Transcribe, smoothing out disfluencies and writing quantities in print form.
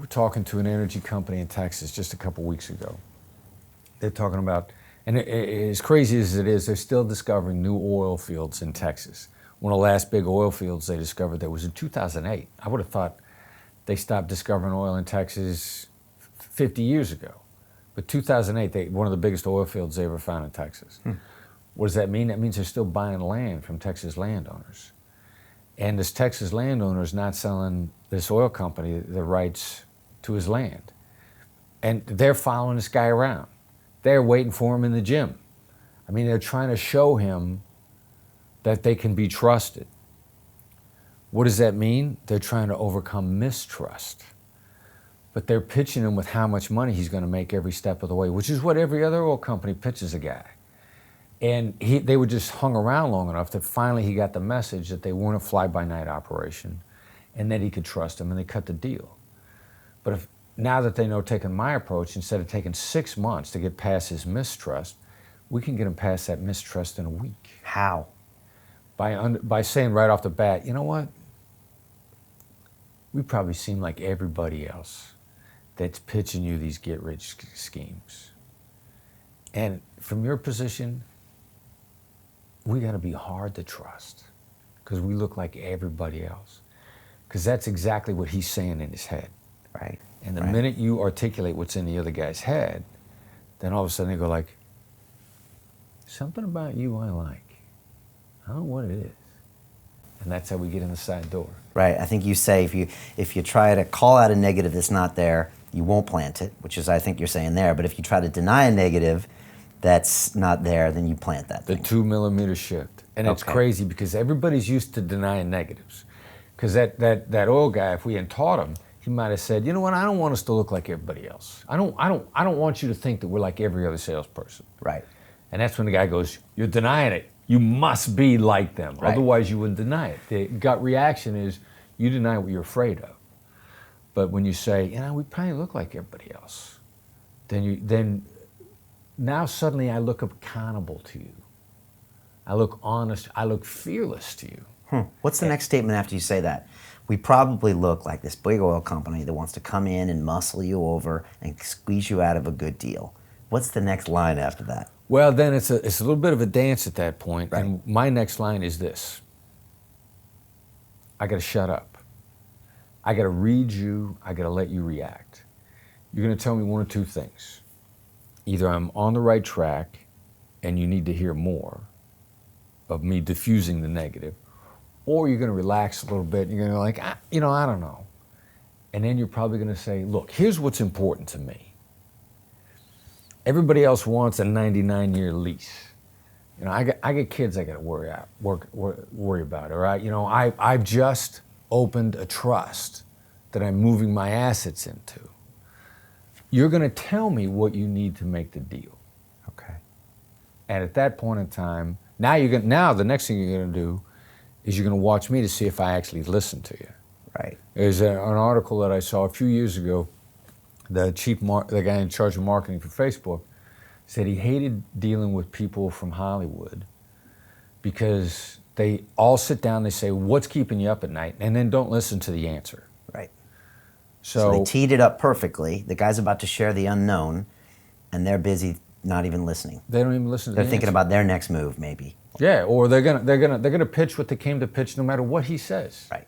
were talking to an energy company in Texas just a couple weeks ago. They're talking about, and as crazy as it is, they're still discovering new oil fields in Texas. One of the last big oil fields they discovered there was in 2008. I would have thought they stopped discovering oil in Texas 50 years ago. But 2008, one of the biggest oil fields they ever found in Texas. What does that mean? That means they're still buying land from Texas landowners. And this Texas landowner is not selling this oil company the rights to his land. And they're following this guy around. They're waiting for him in the gym. I mean, they're trying to show him that they can be trusted. What does that mean? They're trying to overcome mistrust. But they're pitching him with how much money he's going to make every step of the way, which is what every other oil company pitches a guy. And they were just hung around long enough that finally he got the message that they weren't a fly-by-night operation and that he could trust them, and they cut the deal. But now that they know taking my approach, instead of taking 6 months to get past his mistrust, we can get him past that mistrust in a week. How? By saying right off the bat, you know what? We probably seem like everybody else that's pitching you these get-rich schemes. And from your position, we got to be hard to trust because we look like everybody else. Because that's exactly what he's saying in his head. Right. And the minute you articulate what's in the other guy's head, then all of a sudden they go like, something about you I like. I don't know what it is. And that's how we get in the side door. Right. I think you say if you try to call out a negative that's not there, you won't plant it, which is I think you're saying there. But if you try to deny a negative that's not there, then you plant that thing. The 2 millimeter shift. And it's crazy because everybody's used to denying negatives. Because that oil guy, if we hadn't taught him, he might have said, you know what, I don't want us to look like everybody else. I don't want you to think that we're like every other salesperson. Right. And that's when the guy goes, you're denying it. You must be like them. Right. Otherwise you wouldn't deny it. The gut reaction is you deny what you're afraid of. But when you say, you know, we probably look like everybody else, then now suddenly I look accountable to you. I look honest. I look fearless to you. What's the next statement after you say that? We probably look like this big oil company that wants to come in and muscle you over and squeeze you out of a good deal. What's the next line after that? Well, then it's a little bit of a dance at that point. Right. And my next line is this. I got to shut up. I got to read you. I got to let you react. You're going to tell me one or two things. Either I'm on the right track and you need to hear more of me diffusing the negative, or you're going to relax a little bit and you're going to go like, I don't know. And then you're probably going to say, look, here's what's important to me. Everybody else wants a 99-year lease. You know, I got kids I got to worry about, all right? You know, I've just opened a trust that I'm moving my assets into. You're going to tell me what you need to make the deal. Okay. And at that point in time, now the next thing you're going to do is you're going to watch me to see if I actually listen to you. Right. There's an article that I saw a few years ago. The guy in charge of marketing for Facebook said he hated dealing with people from Hollywood because they all sit down, they say, what's keeping you up at night? And then don't listen to the answer. Right. So they teed it up perfectly. The guy's about to share the unknown, and they're busy not even listening. They don't even listen to They're the thinking answer. about their next move, maybe. Yeah, or they're gonna pitch what they came to pitch no matter what he says. Right.